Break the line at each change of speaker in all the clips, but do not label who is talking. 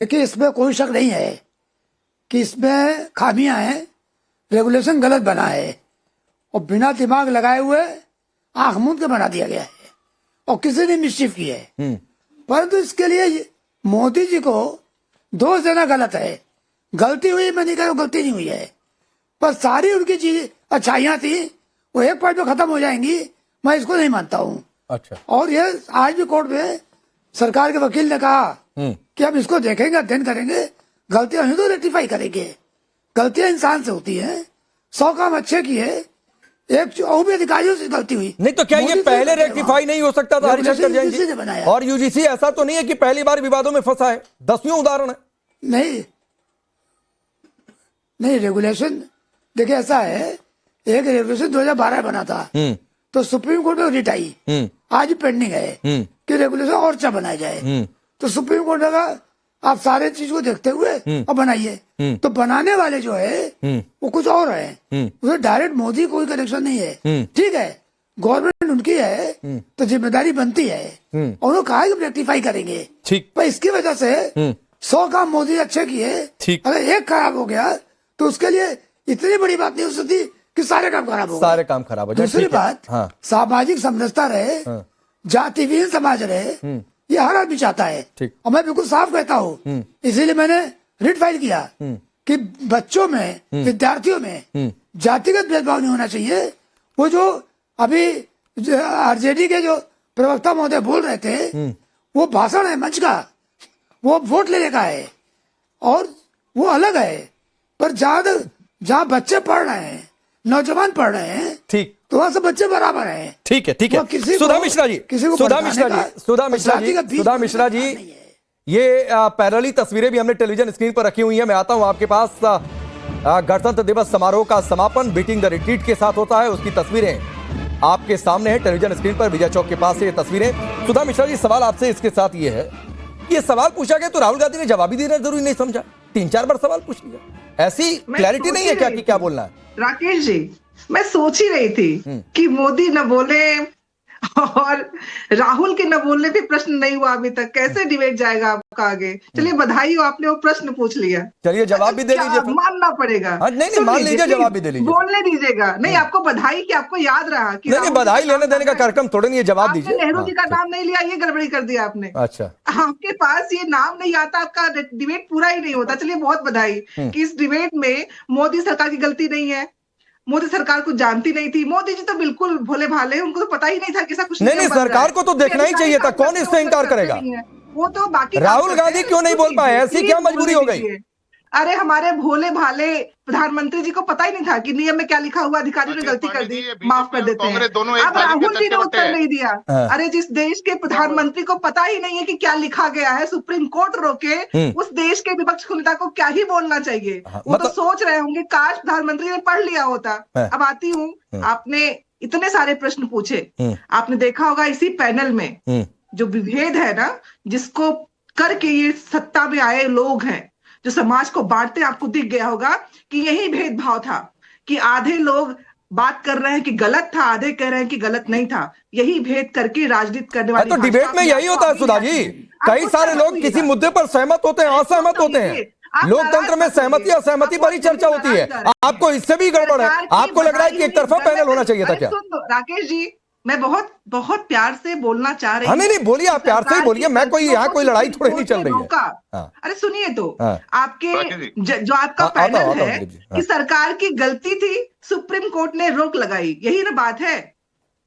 देखिए, इसमें कोई शक नहीं है कि इसमें खामियां हैं, रेगुलेशन गलत बना है और बिना दिमाग लगाए हुए आंख मूंद के बना दिया गया है और किसी ने मिस्चिफ की है। परंतु इसके लिए मोदी जी को दोष देना गलत है। गलती हुई, मैं नहीं कह रहा गलती नहीं हुई है, पर सारी उनकी चीज अच्छाइयां थी वो एक पॉइंट में खत्म हो जाएंगी, मैं इसको नहीं मानता हूँ।
अच्छा।
और ये आज भी कोर्ट में सरकार के वकील ने कहा कि हम इसको देखेंगे, अध्ययन करेंगे, गलतियां हुई तो रेक्टिफाई करेंगे। गलतियां इंसान से होती हैं, 100 काम अच्छे किए, एक और भी अधिकारियों से गलती हुई
नहीं तो क्या ये पहले रेक्टिफाई नहीं हो सकता था हरिशंकर जैन जी? और यूजीसी ऐसा तो नहीं है कि पहली बार विवादों में फंसा है, 10वीं उदाहरण है।
नहीं, रेगुलेशन देखिए ऐसा है, एक रेगुलेशन 2012 बना था तो सुप्रीम कोर्ट में रिट आई, आज पेंडिंग है कि रेगुलेशन और अच्छा बनाया जाए। तो सुप्रीम कोर्ट ने कहा आप सारे चीज को देखते हुए अब बनाइए। तो बनाने वाले जो है वो कुछ और है, उसे डायरेक्ट मोदी कोई कनेक्शन नहीं है। ठीक है, गवर्नमेंट उनकी है तो जिम्मेदारी बनती है और उन्होंने कहा कि रेक्टिफाई करेंगे। पर इसकी वजह से 100 काम मोदी अच्छे किए, अगर एक खराब हो गया तो उसके लिए इतनी बड़ी बात नहीं हो सकती कि सारे काम खराब हो गए।
सारे काम खराब हो जाए।
दूसरी बात, सामाजिक समरसता रहे, जातिविहीन समाज रहे, ये हर आदमी चाहता है। और मैं बिल्कुल साफ कहता हूँ, इसीलिए मैंने रिट फाइल किया कि बच्चों में, विद्यार्थियों में जातिगत भेदभाव नहीं होना चाहिए। वो जो अभी आरजेडी के जो प्रवक्ता महोदय बोल रहे थे, वो भाषण है मंच का, वो वोट लेने का है और वो अलग है। पर जहाँ बच्चे पढ़ रहे हैं, नौजवान पढ़ रहे हैं, ठीक, तो वहां से बच्चे बराबर हैं।
ठीक है, ठीक है। सुधा मिश्रा जी, ये पैरेलल तस्वीरें भी हमने टेलीविजन स्क्रीन पर रखी हुई हैं। मैं आता हूं आपके पास। गणतंत्र दिवस समारोह का समापन बीटिंग द रिट्रीट के साथ होता है, उसकी तस्वीरें आपके सामने है टेलीविजन स्क्रीन पर। विजय चौक के पास से ये तस्वीरें। सुधा मिश्रा जी, सवाल आपसे इसके साथ ये है, ये सवाल पूछा गया तो राहुल गांधी ने जवाब ही देना जरूरी नहीं समझा? 3-4 बार सवाल पूछ लिया, ऐसी क्लैरिटी नहीं है क्या कि क्या बोलना है?
राकेश जी, मैं सोच ही रही थी कि मोदी न बोले और राहुल के न बोलने पे प्रश्न नहीं हुआ अभी तक, कैसे डिबेट जाएगा आपका आगे? चलिए बधाई हो, आपने वो प्रश्न पूछ लिया।
चलिए जवाब भी दे लीजिए,
मानना पड़ेगा।
नहीं मान लीजिए, जवाब भी दे लीजिए,
बोलने दीजिएगा। नहीं, आपको बधाई कि आपको याद रहा कि
नहीं, बधाई लेने देने का कार्यक्रम थोड़े नहीं है, जवाब दीजिए।
नेहरू जी का नाम नहीं लिया, ये गड़बड़ी कर दिया आपने।
अच्छा,
आपके पास ये नाम नहीं आता, आपका डिबेट पूरा ही नहीं होता। चलिए बहुत बधाई कि इस डिबेट में मोदी सरकार की गलती नहीं है, मोदी सरकार को जानती नहीं थी। मोदी जी तो बिल्कुल भोले भाले, उनको तो पता ही नहीं था कि ऐसा कुछ
नहीं, सरकार को तो देखना ही चाहिए था, कौन इससे इनकार करेगा?
वो तो बाकी
राहुल गांधी क्यों नहीं बोल पाए? ऐसी क्या मजबूरी हो गई?
अरे हमारे भोले भाले प्रधानमंत्री जी को पता ही नहीं था कि नियम में क्या लिखा हुआ, अधिकारियों ने गलती कर दी, माफ कर देते हैं। अब राहुल जी ने उत्तर नहीं दिया। अरे जिस देश के प्रधानमंत्री को पता ही नहीं है कि क्या लिखा गया है, सुप्रीम कोर्ट रोके, उस देश के विपक्ष के नेता को क्या ही बोलना चाहिए? वो तो सोच रहे होंगे काश प्रधानमंत्री ने पढ़ लिया होता। अब आती हूँ, आपने इतने सारे प्रश्न पूछे, आपने देखा होगा इसी पैनल में जो विभेद है ना, जिसको करके ये सत्ता में आए लोग हैं, जो समाज को बांटते, आपको दिख गया होगा कि यही भेदभाव था कि आधे लोग बात कर रहे हैं कि गलत था, आधे कह रहे हैं कि गलत नहीं था। यही भेद करके राजनीति करने वाले,
तो डिबेट में यही होता है सुधा जी, कई सारे लोग किसी मुद्दे पर सहमत होते हैं, असहमत होते हैं। लोकतंत्र में सहमति असहमति पर ही चर्चा होती है। आपको इससे भी गड़बड़ है, आपको लग रहा है कि एक तरफा पैनल होना चाहिए था क्या?
राकेश जी, मैं बहुत बहुत प्यार से बोलना चाह रही हूँ।
नहीं, बोलिए, आप प्यार से ही बोलिए, मैं कोई यहाँ कोई लड़ाई थोड़ी नहीं चल रही है।
अरे सुनिए तो, आपके जो आपका पैनल है कि सरकार की गलती थी, सुप्रीम कोर्ट ने रोक लगाई, यही ना बात है,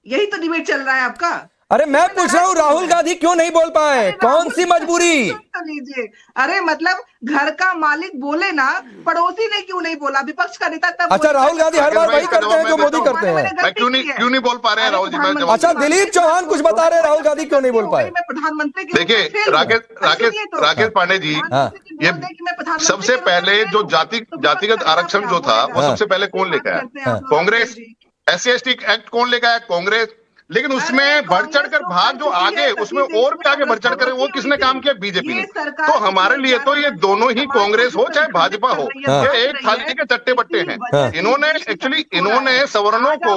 यही तो डिबेट चल रहा है आपका।
अरे मैं पूछ रहा हूँ राहुल गांधी क्यों नहीं बोल पाए, कौन सी मजबूरी?
लीजिए, अरे मतलब घर का मालिक बोले ना, पड़ोसी ने क्यों नहीं बोला, विपक्ष का नेता तब।
अच्छा, राहुल गांधी हर बार वही करते हैं जो मोदी करते हैं।
क्यों नहीं बोल पा रहे हैं राहुल जी?
अच्छा, दिलीप चौहान कुछ बता रहे हैं, राहुल गांधी क्यों नहीं बोल पाए?
प्रधानमंत्री
देखिए राकेश पांडे जी, ये सबसे पहले जो जातिगत आरक्षण जो था, वो सबसे पहले कौन लेकर आया? कांग्रेस। SC/ST एक्ट कौन लेकर आया? कांग्रेस। लेकिन उसमें बढ़ चढ़कर भाग जो आगे, उसमें और भी आगे बढ़ चढ़ कर वो किसने काम किया? बीजेपी ने। तो हमारे लिए तो ये दोनों ही, कांग्रेस हो चाहे भाजपा हो, ये एक थाली के चट्टे बट्टे हैं। इन्होंने सवर्णों को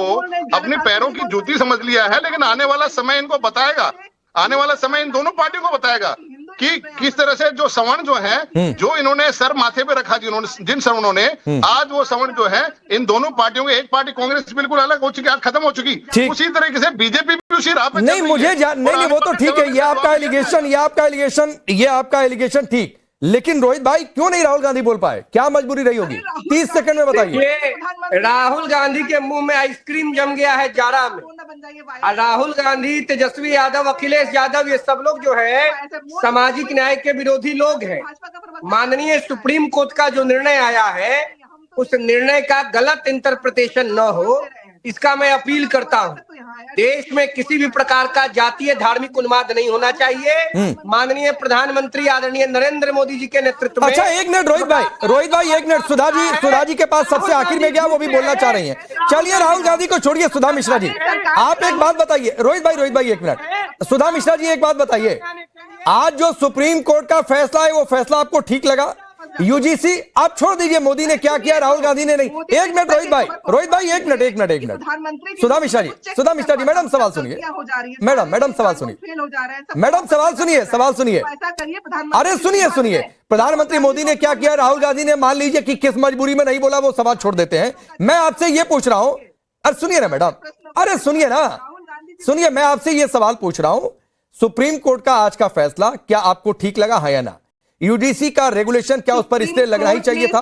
अपने पैरों की जूती समझ लिया है, लेकिन आने वाला समय इनको बताएगा, आने वाला समय इन दोनों पार्टियों को बताएगा कि किस तरह से जो सवर्ण जो है, जो इन्होंने सर माथे पे रखा, जिन सवर्णों ने, आज वो सवर्ण जो है इन दोनों पार्टियों के, एक पार्टी कांग्रेस बिल्कुल अलग हो चुकी, आज खत्म हो चुकी, उसी तरीके से बीजेपी भी उसी राह पे
नहीं, मुझे नहीं, वो तो ठीक है, ये आपका एलिगेशन ठीक, लेकिन रोहित भाई क्यों नहीं राहुल गांधी बोल पाए? क्या मजबूरी रही होगी? 30 सेकंड में बताइए।
राहुल गांधी के मुंह में आइसक्रीम जम गया है जाड़ा में। राहुल गांधी, तेजस्वी यादव, अखिलेश यादव, ये सब लोग जो है सामाजिक न्याय के विरोधी लोग हैं। माननीय सुप्रीम कोर्ट का जो निर्णय आया है, उस निर्णय का गलत इंटरप्रिटेशन न हो, इसका मैं अपील करता हूं। देश में किसी भी प्रकार का जातीय धार्मिक उन्माद नहीं होना चाहिए। माननीय प्रधानमंत्री आदरणीय नरेंद्र मोदी जी के नेतृत्व में।
अच्छा, एक मिनट रोहित भाई, एक मिनट। सुधा जी के पास सबसे आखिर में गया, वो भी बोलना चाह रही हैं। चलिए, राहुल गांधी को छोड़िए, सुधा मिश्रा जी आप एक बात बताइए। रोहित भाई एक मिनट। सुधा मिश्रा जी एक बात बताइए, आज जो सुप्रीम कोर्ट का फैसला है, वो फैसला आपको ठीक लगा? यूजीसी आप छोड़ दीजिए, मोदी ने क्या किया, राहुल गांधी ने नहीं। एक मिनट रोहित भाई, एक मिनट। सुधा मिश्रा जी, मैडम सवाल सुनिए। मैडम सवाल सुनिए। अरे सुनिए, प्रधानमंत्री मोदी ने क्या किया, राहुल गांधी ने, मान लीजिए कि किस मजबूरी में नहीं बोला, वो सवाल छोड़ देते हैं। मैं आपसे ये पूछ रहा हूं, अरे सुनिए ना मैडम, अरे सुनिए, मैं आपसे ये सवाल पूछ रहा हूं, सुप्रीम कोर्ट का आज का फैसला क्या आपको ठीक लगा है या ना? यूजीसी का रेगुलेशन क्या उस पर स्टे लगना ही चाहिए था?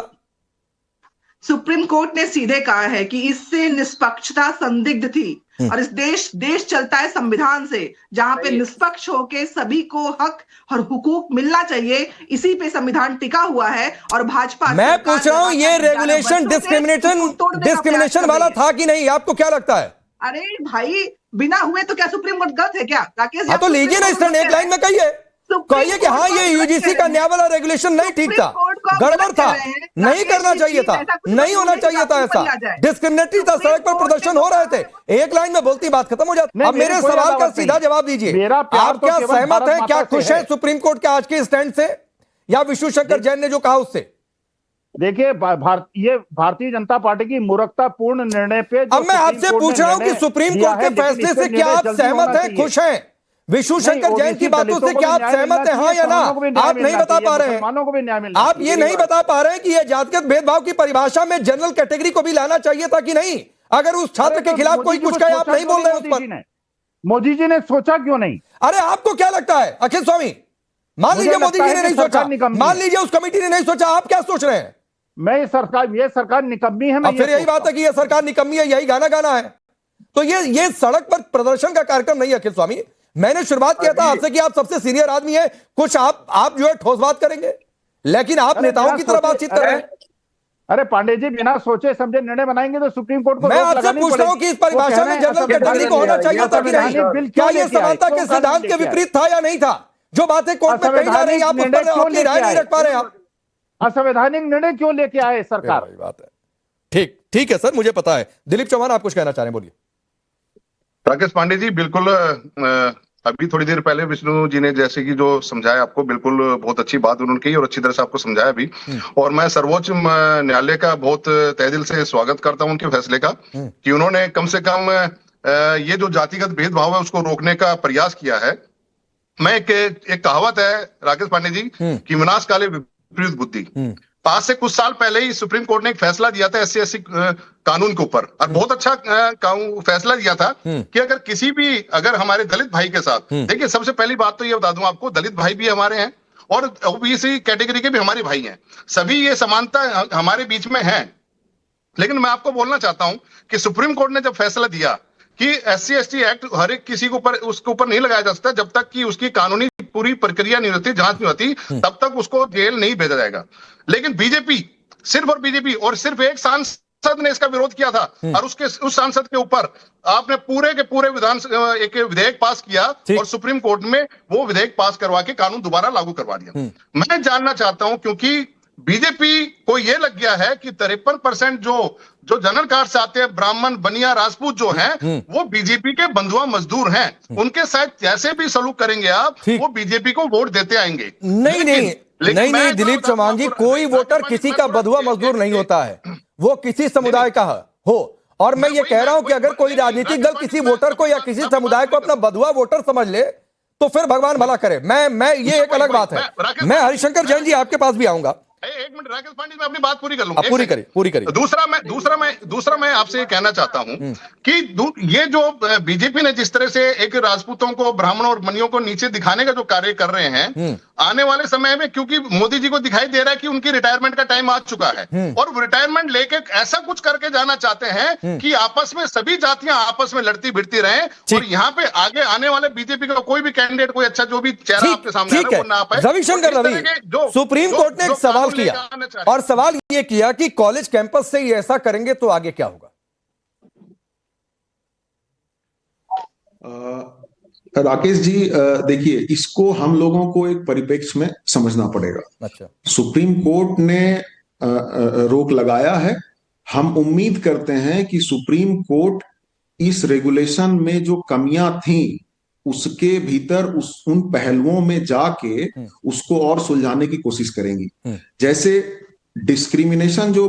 सुप्रीम कोर्ट ने सीधे कहा है कि इससे निष्पक्षता संदिग्ध थी, और इस देश चलता है संविधान से, जहां पे निष्पक्ष होके सभी को हक और हुकूक मिलना चाहिए, इसी पे संविधान टिका हुआ है। और भाजपा,
मैं पूछ रहा हूं, ये रेगुलेशन डिस्क्रिमिनेशन वाला था कि नहीं? आपको क्या लगता है?
अरे भाई, बिना हुए तो क्या सुप्रीम कोर्ट गलत है क्या? राकेश,
तो लीजिए ना, इस तरह एक लाइन में कहिए कि हाँ, ये यूजीसी का नया वाला रेगुलेशन नहीं ठीक था, गड़बड़ था, नहीं करना चाहिए था, नहीं होना चाहिए था, ऐसा डिस्क्रिमिनेटरी था, सड़क पर प्रदर्शन हो रहे थे। एक लाइन में बोलती बात खत्म हो जाती। अब मेरे सवाल का सीधा जवाब दीजिए, आप क्या सहमत हैं, क्या खुश हैं सुप्रीम कोर्ट के आज के स्टैंड से, या विष्णु शंकर जैन ने जो कहा उससे?
देखिए, ये भारतीय जनता पार्टी की मूर्खतापूर्ण निर्णय पे।
अब मैं आपसे पूछ रहा हूं कि सुप्रीम कोर्ट के फैसले से क्या आप सहमत हैं, खुश हैं? विष्णु शंकर जैन की बातों से क्या आप सहमत हैं, हाँ या ना? आप नहीं बता पा रहे हैं, आप ये नहीं बता पा रहे हैं कि यह जातिगत भेदभाव की परिभाषा में जनरल कैटेगरी को भी लाना चाहिए था कि नहीं? अगर उस छात्र के खिलाफ कोई कुछ कहे, आप नहीं बोल रहे हैं उस पर।
मोदी जी ने सोचा क्यों नहीं?
अरे आपको क्या लगता है अखिल स्वामी? मान लीजिए मोदी जी ने नहीं सोचा, मान लीजिए उस कमेटी ने नहीं सोचा, आप क्या सोच रहे हैं?
ये सरकार निकम्मी है।
फिर यही बात है कि यह सरकार निकम्मी है, यही गाना गाना है। तो ये सड़क पर प्रदर्शन का कार्यक्रम नहीं है अखिल स्वामी। मैंने शुरुआत किया था आपसे कि आप सबसे सीनियर आदमी हैं, कुछ आप जो है ठोस बात करेंगे, लेकिन आप नेताओं की तरह बातचीत कर रहे हैं।
अरे पांडे जी, बिना सोचे समझे निर्णय बनाएंगे तो सुप्रीम कोर्ट को
मैं आपसे पूछ रहा हूं कि इस परिभाषा में जनरल कैटेगरी को होना चाहिए था कि नहीं? क्या यह समानता के सिद्धांत के विपरीत था या नहीं था? जो बातें कोर्ट में कही जा रही है, आप उस पर अपनी राय नहीं रख पा रहे हैं। आप
असंवैधानिक निर्णय क्यों लेके आए सरकार?
बात है, ठीक है सर, मुझे पता है। दिलीप चौहान, आप कुछ कहना चाह रहे हैं, बोलिए।
राकेश पांडे जी, बिल्कुल अभी थोड़ी देर पहले विष्णु जी ने जैसे कि जो समझाया आपको, बिल्कुल बहुत अच्छी बात उन्होंने कही और अच्छी तरह से आपको समझाया भी। और मैं सर्वोच्च न्यायालय का बहुत तहे दिल से स्वागत करता हूं उनके फैसले का, कि उन्होंने कम से कम ये जो जातिगत भेदभाव है उसको रोकने का प्रयास किया है। मैं एक कहावत है राकेश पांडे जी कि विनाश काले विपरीत बुद्धि। आज से कुछ साल पहले ही सुप्रीम कोर्ट ने एक फैसला दिया था SC/ST कानून के ऊपर, और बहुत अच्छा फैसला दिया था कि अगर हमारे दलित भाई के साथ, देखिए सबसे पहली बात तो ये बता दूं आपको, दलित भाई भी हमारे हैं और OBC कैटेगरी के भी हमारे भाई हैं, सभी ये समानता हमारे बीच में है। लेकिन मैं आपको बोलना चाहता हूं कि सुप्रीम कोर्ट ने जब फैसला दिया कि SC/ST एक्ट हर एक किसी के ऊपर उसके ऊपर नहीं लगाया जा सकता जब तक कि उसकी कानूनी पूरी प्रक्रिया नहीं होती, जांच नहीं होती, तब तक उसको जेल नहीं भेजा जाएगा। लेकिन बीजेपी, सिर्फ एक सांसद ने इसका विरोध किया था, और उस सांसद के ऊपर आपने पूरे के पूरे एक विधेयक पास किया और सुप्रीम कोर्ट में वो विधेयक पास करवा के कानून दोबारा लागू करवा दिया। मैं जानना चाहता हूं, क्योंकि बीजेपी को ये लग गया है कि 53% जो जनरल कास्ट से आते हैं, ब्राह्मण, बनिया, राजपूत जो हैं, वो बीजेपी के बंधुआ मजदूर हैं, उनके साथ जैसे भी सलूक करेंगे आप, वो बीजेपी को वोट देते आएंगे।
नहीं दिलीप चौहान जी, कोई वोटर किसी का बंधुआ मजदूर नहीं होता है, वो किसी समुदाय का हो। और मैं ये कह रहा हूं कि अगर कोई राजनीतिक दल किसी वोटर को या किसी समुदाय को अपना बंधुआ वोटर समझ ले, तो फिर भगवान भला करे। मैं ये एक अलग बात है। मैं हरिशंकर जैन जी आपके पास भी आऊंगा।
एक मिनट राकेश पांडे, मैं अपनी बात पूरी कर लूं।
पूरी करिए।
दूसरा मैं आपसे ये कहना चाहता हूं कि ये जो बीजेपी ने जिस तरह से एक राजपूतों को, ब्राह्मणों और मनियों को नीचे दिखाने का जो कार्य कर रहे हैं, आने वाले समय में क्योंकि मोदी जी को दिखाई दे रहा है कि उनकी रिटायरमेंट का टाइम आ चुका है और वो रिटायरमेंट लेके ऐसा कुछ करके जाना चाहते हैं कि आपस में सभी जातियां आपस में लड़ती भिड़ती रहें और यहाँ पे आगे आने वाले बीजेपी का कोई भी कैंडिडेट, कोई अच्छा जो भी चेहरा आपके सामने
ठीक है।
वो ना आ पाए।
रविशंकर रवि, सुप्रीम कोर्ट ने एक सवाल किया और सवाल ये किया कि कॉलेज कैंपस से ये ऐसा करेंगे तो आगे क्या होगा?
राकेश जी, देखिए, इसको हम लोगों को एक परिप्रेक्ष्य में समझना पड़ेगा।
अच्छा,
सुप्रीम कोर्ट ने रोक लगाया है। हम उम्मीद करते हैं कि सुप्रीम कोर्ट इस रेगुलेशन में जो कमियां थी उसके भीतर उन पहलुओं में जाके उसको और सुलझाने की कोशिश करेंगी। जैसे डिस्क्रिमिनेशन जो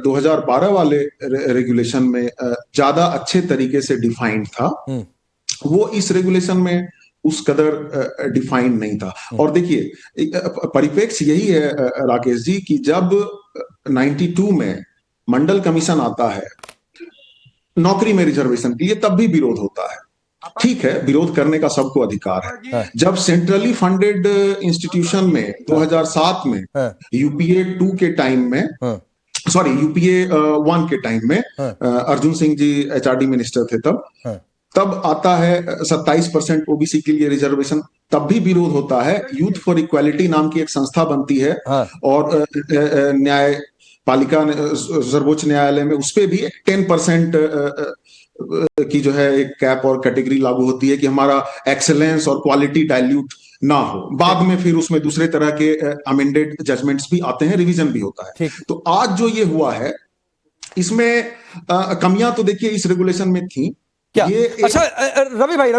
2012 वाले रेगुलेशन में ज्यादा अच्छे तरीके से डिफाइंड था, वो इस रेगुलेशन में उस कदर डिफाइंड नहीं था। और देखिए, परिप्रेक्ष्य यही है राकेश जी कि जब 92 में मंडल कमीशन आता है नौकरी में रिजर्वेशन के लिए, तब भी विरोध होता है। ठीक है, विरोध करने का सबको अधिकार है। जब सेंट्रली फंडेड इंस्टीट्यूशन में 2007 में यूपीए 2 के टाइम में, सॉरी यूपीए 1 के टाइम में अर्जुन सिंह जी एचआरडी मिनिस्टर थे तब आता है 27% ओबीसी के लिए रिजर्वेशन, तब भी विरोध होता है। यूथ फॉर इक्वालिटी नाम की एक संस्था बनती है और न्यायपालिका सर्वोच्च न्यायालय में उस पर भी 10% की जो है एक कैप और कैटेगरी लागू होती है कि हमारा एक्सेलेंस और क्वालिटी डाइल्यूट ना हो। बाद में फिर उसमें दूसरे तरह के अमेंडेड जजमेंट्स भी आते हैं, रिवीजन भी होता है। तो आज जो ये हुआ है इसमें कमियां तो देखिए इस रेगुलेशन में थी
क्या? अच्छा रवि भाई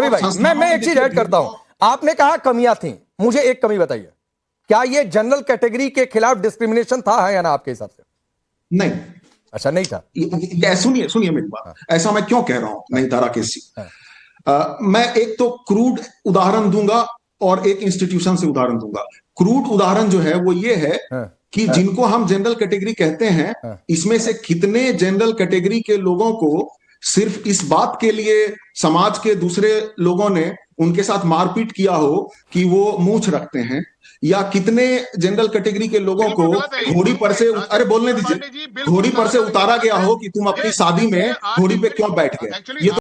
मैं एक चीज ऐड करता हूं। आपने कहा कमियां थी, मुझे एक कमी बताइए। क्या ये जनरल कैटेगरी के खिलाफ डिस्क्रिमिनेशन था या ना आपके हिसाब से?
नहीं।
अच्छा, नहीं था।
सुनिए मेरी बात। ऐसा मैं क्यों कह रहा हूं नहीं था राकेश जी? मैं एक तो क्रूड उदाहरण दूंगा और एक इंस्टीट्यूशन से उदाहरण दूंगा। क्रूड उदाहरण जो है वो ये है कि जिनको हम जनरल कैटेगरी कहते हैं, इसमें से कितने जनरल कैटेगरी के लोगों को सिर्फ इस बात के लिए समाज के दूसरे लोगों ने उनके साथ मारपीट किया हो कि वो मूंछ रखते हैं, या कितने जनरल कैटेगरी के लोगों को घोड़ी पर से, अरे बोलने दीजिए, घोड़ी पर से उतारा गया हो कि तुम अपनी शादी में घोड़ी पे क्यों बैठ गए। ये तो